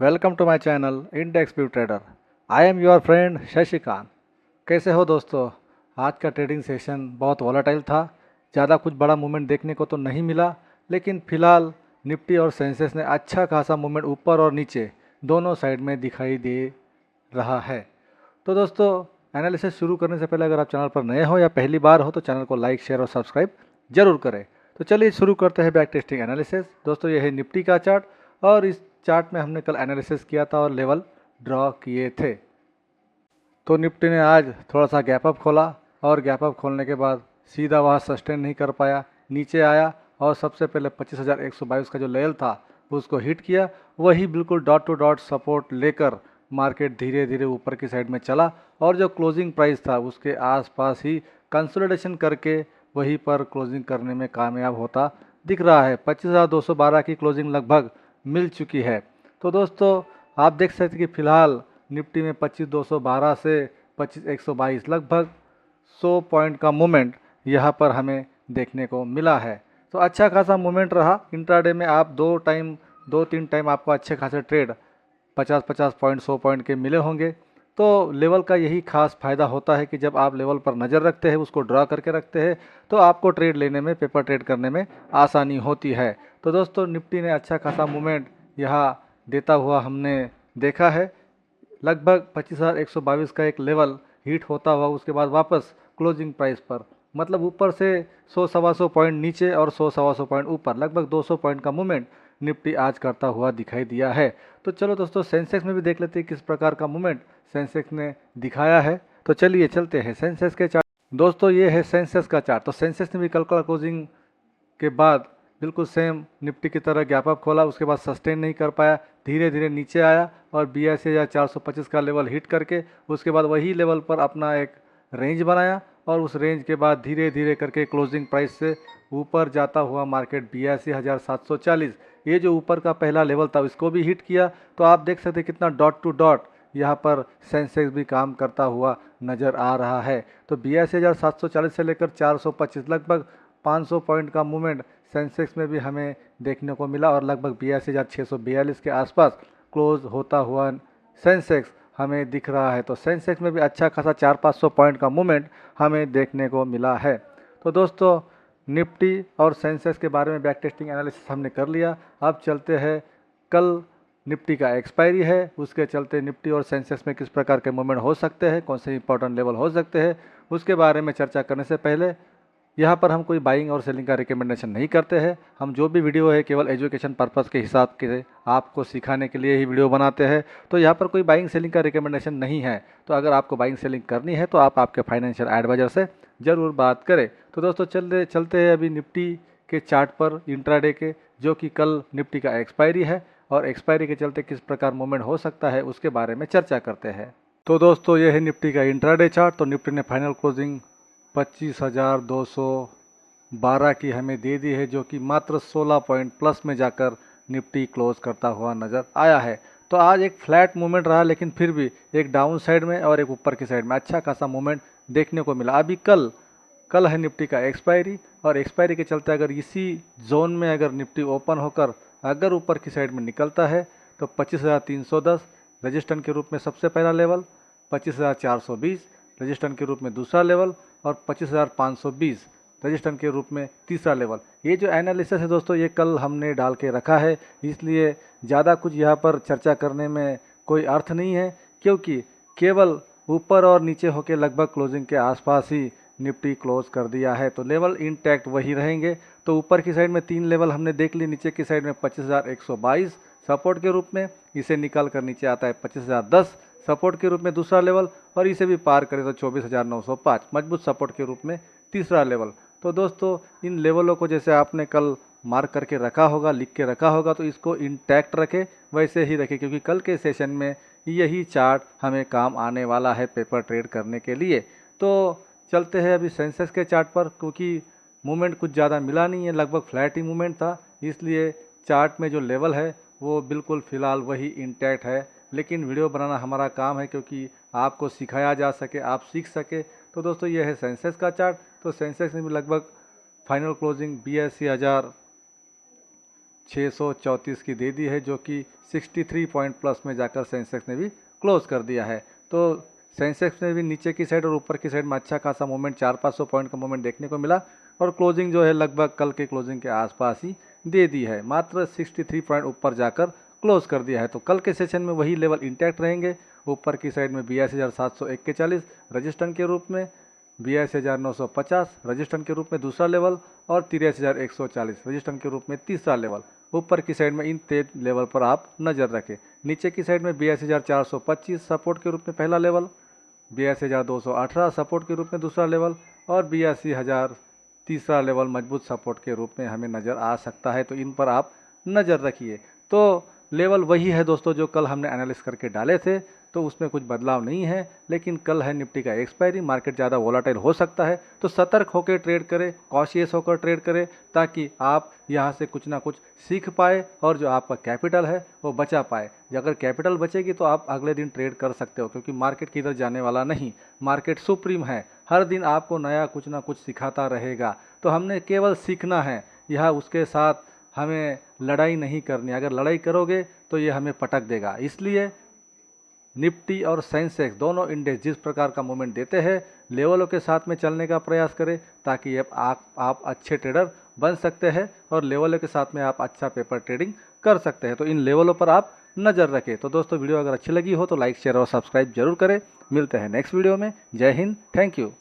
Welcome to my channel index view trader. I am your friend Shashikant. कैसे हो दोस्तों? आज का ट्रेडिंग सेशन बहुत वॉलेटाइल था। ज़्यादा कुछ बड़ा मूवमेंट देखने को तो नहीं मिला, लेकिन फ़िलहाल निफ्टी और सेंसेक्स ने अच्छा खासा मूवमेंट ऊपर और नीचे दोनों साइड में दिखाई दे रहा है। तो दोस्तों, एनालिसिस शुरू करने से पहले अगर आप चैनल पर नए हो या पहली बार हो तो चैनल को लाइक, शेयर और सब्सक्राइब जरूर करें। तो चलिए शुरू करते हैं बैक टेस्टिंग एनालिसिस। दोस्तों, ये है निफ्टी का चार्ट और इस चार्ट में हमने कल एनालिसिस किया था और लेवल ड्रॉ किए थे। तो निफ्टी ने आज थोड़ा सा गैप अप खोला और गैप अप खोलने के बाद सीधा वहाँ सस्टेन नहीं कर पाया, नीचे आया और सबसे पहले 25,122 का जो लेवल था उसको हिट किया। वही बिल्कुल डॉट टू डॉट सपोर्ट लेकर मार्केट धीरे धीरे ऊपर की साइड में चला और जो क्लोजिंग प्राइस था उसके आसपास ही कंसोलिडेशन करके वहीं पर क्लोजिंग करने में कामयाब होता दिख रहा है। 25,212 की क्लोजिंग लगभग मिल चुकी है। तो दोस्तों, आप देख सकते हैं कि फिलहाल निफ्टी में 25,212 से 25,122 लगभग 100 पॉइंट का मूवमेंट यहाँ पर हमें देखने को मिला है। तो अच्छा खासा मूवमेंट रहा। इंट्राडे में आप दो तीन टाइम आपको अच्छे खासे ट्रेड 50-50 पॉइंट 100 पॉइंट के मिले होंगे। तो लेवल का यही खास फ़ायदा होता है कि जब आप लेवल पर नज़र रखते हैं, उसको ड्रा करके रखते हैं, तो आपको ट्रेड लेने में, पेपर ट्रेड करने में आसानी होती है। तो दोस्तों, निफ्टी ने अच्छा खासा मूवमेंट यहाँ देता हुआ हमने देखा है। लगभग 25,122 का एक लेवल हिट होता हुआ उसके बाद वापस क्लोजिंग प्राइस पर, मतलब ऊपर से 100 सवा 100 पॉइंट नीचे और 100 सवा 100 पॉइंट ऊपर, लगभग 200 पॉइंट का मूवमेंट निफ्टी आज करता हुआ दिखाई दिया है। तो चलो दोस्तों, सेंसेक्स में भी देख लेते हैं किस प्रकार का मूवमेंट सेंसेक्स ने दिखाया है। तो चलिए चलते हैं सेंसेक्स के चार्ट। दोस्तों, ये है सेंसेक्स का चार्ट। तो सेंसेक्स ने भी कल का क्लोजिंग के बाद बिल्कुल सेम निफ्टी की तरह गैप अप खोला, उसके बाद सस्टेन नहीं कर पाया, धीरे धीरे नीचे आया और 82,425 का लेवल हिट करके उसके बाद वही लेवल पर अपना एक रेंज बनाया और उस रेंज के बाद धीरे धीरे करके क्लोजिंग प्राइस से ऊपर जाता हुआ मार्केट 82,740, ये जो ऊपर का पहला लेवल था इसको भी हिट किया। तो आप देख सकते हैं कितना डॉट टू डॉट यहाँ पर सेंसेक्स भी काम करता हुआ नज़र आ रहा है। तो 82,740 से लेकर 425 लगभग 500 पॉइंट का मूवमेंट सेंसेक्स में भी हमें देखने को मिला और लगभग 82,642 के आसपास क्लोज होता हुआ सेंसेक्स हमें दिख रहा है। तो सेंसेक्स में भी अच्छा खासा 400-500 पॉइंट का मूवमेंट हमें देखने को मिला है। तो दोस्तों, निफ्टी और सेंसेक्स के बारे में बैक टेस्टिंग एनालिसिस हमने कर लिया। अब चलते हैं, कल निफ्टी का एक्सपायरी है, उसके चलते निफ्टी और सेंसेक्स में किस प्रकार के मूवमेंट हो सकते हैं, कौन से इंपॉर्टेंट लेवल हो सकते हैं, उसके बारे में चर्चा करने से पहले यहाँ पर हम कोई बाइंग और सेलिंग का रिकमेंडेशन नहीं करते हैं। हम जो भी वीडियो है केवल एजुकेशन पर्पज़ के हिसाब के आपको सिखाने के लिए ही वीडियो बनाते हैं। तो यहाँ पर कोई बाइंग सेलिंग का रिकमेंडेशन नहीं है। तो अगर आपको बाइंग सेलिंग करनी है तो आप आपके फाइनेंशियल एडवाइजर से ज़रूर बात करें। तो दोस्तों, चलते हैं अभी निफ्टी के चार्ट पर इंट्राडे के, जो कि कल निफ्टी का एक्सपायरी है और एक्सपायरी के चलते किस प्रकार मूवमेंट हो सकता है उसके बारे में चर्चा करते हैं। तो दोस्तों, ये है निफ्टी का इंट्राडे चार्ट। तो निफ्टी ने फाइनल क्लोजिंग 25,212 की हमें दे दी है, जो कि मात्र 16 पॉइंट प्लस में जाकर निफ्टी क्लोज करता हुआ नज़र आया है। तो आज एक फ्लैट मूवमेंट रहा, लेकिन फिर भी एक डाउन साइड में और एक ऊपर की साइड में अच्छा खासा मूवमेंट देखने को मिला। अभी कल है निफ्टी का एक्सपायरी और एक्सपायरी के चलते अगर इसी जोन में अगर निफ्टी ओपन होकर अगर ऊपर की साइड में निकलता है तो 25,310 रजिस्टेंस के रूप में सबसे पहला लेवल, 25,420 रजिस्टेंस के रूप में दूसरा लेवल और 25,520 रजिस्टेंस के रूप में तीसरा लेवल। ये जो एनालिसिस है दोस्तों, ये कल हमने डाल के रखा है, इसलिए ज़्यादा कुछ यहाँ पर चर्चा करने में कोई अर्थ नहीं है, क्योंकि केवल ऊपर और नीचे होकर लगभग क्लोजिंग के आसपास ही निफ्टी क्लोज कर दिया है। तो लेवल इंटैक्ट वही रहेंगे। तो ऊपर की साइड में 3 लेवल हमने देख ली, नीचे की साइड में 25,122 सपोर्ट के रूप में, इसे निकाल कर नीचे आता है 25,010 सपोर्ट के रूप में दूसरा लेवल और इसे भी पार करें तो 24,905 मजबूत सपोर्ट के रूप में तीसरा लेवल। तो दोस्तों, इन लेवलों को जैसे आपने कल मार्क करके रखा होगा, लिख के रखा होगा, तो इसको इंटैक्ट रखें, वैसे ही रखें, क्योंकि कल के सेशन में यही चार्ट हमें काम आने वाला है पेपर ट्रेड करने के लिए। तो चलते हैं अभी सेंसेक्स के चार्ट पर, क्योंकि मूवमेंट कुछ ज़्यादा मिला नहीं है, लगभग फ्लैट ही मूवमेंट था, इसलिए चार्ट में जो लेवल है वो बिल्कुल फ़िलहाल वही इंटैक्ट है। लेकिन वीडियो बनाना हमारा काम है, क्योंकि आपको सिखाया जा सके, आप सीख सके। तो दोस्तों, ये है सेंसेक्स का चार्ट। तो सेंसेक्स में भी लगभग फाइनल क्लोजिंग 634 की दे दी है, जो कि 63 पॉइंट प्लस में जाकर सेंसेक्स ने भी क्लोज कर दिया है। तो सेंसेक्स में भी नीचे की साइड और ऊपर की साइड में अच्छा खासा मूवमेंट, 400-500 पॉइंट का मूवमेंट देखने को मिला और क्लोजिंग जो है लगभग कल के क्लोजिंग के आसपास ही दे दी है, मात्र 63 पॉइंट ऊपर जाकर क्लोज कर दिया है। तो कल के सेशन में वही लेवल इंटैक्ट रहेंगे। ऊपर की साइड में 82,741 रजिस्टेंस के रूप में, 82,950 रजिस्टेंस के रूप में दूसरा लेवल और 83,140 रजिस्टेंस के रूप में तीसरा लेवल। ऊपर की साइड में इन 3 लेवल पर आप नज़र रखें। नीचे की साइड में 82,425 सपोर्ट के रूप में पहला लेवल, 82,218 सपोर्ट के रूप में दूसरा लेवल और 82,000 तीसरा लेवल मजबूत सपोर्ट के रूप में हमें नज़र आ सकता है। तो इन पर आप नज़र रखिए। तो लेवल वही है दोस्तों जो कल हमने एनालिसिस करके डाले थे, तो उसमें कुछ बदलाव नहीं है। लेकिन कल है निफ्टी का एक्सपायरी, मार्केट ज़्यादा वोलाटाइल हो सकता है, तो सतर्क होकर ट्रेड करें, कॉशियस होकर ट्रेड करें, ताकि आप यहाँ से कुछ ना कुछ सीख पाए और जो आपका कैपिटल है वो बचा पाए। अगर कैपिटल बचेगी तो आप अगले दिन ट्रेड कर सकते हो, क्योंकि मार्केट किधर जाने वाला नहीं, मार्केट सुप्रीम है, हर दिन आपको नया कुछ ना कुछ सिखाता रहेगा। तो हमने केवल सीखना है, यह उसके साथ हमें लड़ाई नहीं करनी। अगर लड़ाई करोगे तो ये हमें पटक देगा। इसलिए निफ्टी और सेंसेक्स दोनों इंडेक्स जिस प्रकार का मूवमेंट देते हैं, लेवलों के साथ में चलने का प्रयास करें, ताकि आप अच्छे ट्रेडर बन सकते हैं और लेवलों के साथ में आप अच्छा पेपर ट्रेडिंग कर सकते हैं। तो इन लेवलों पर आप नज़र रखें। तो दोस्तों वीडियो अगर अच्छी लगी हो तो लाइक शेयर और सब्सक्राइब जरूर करें। मिलते हैं नेक्स्ट वीडियो में। जय हिंद, थैंक यू।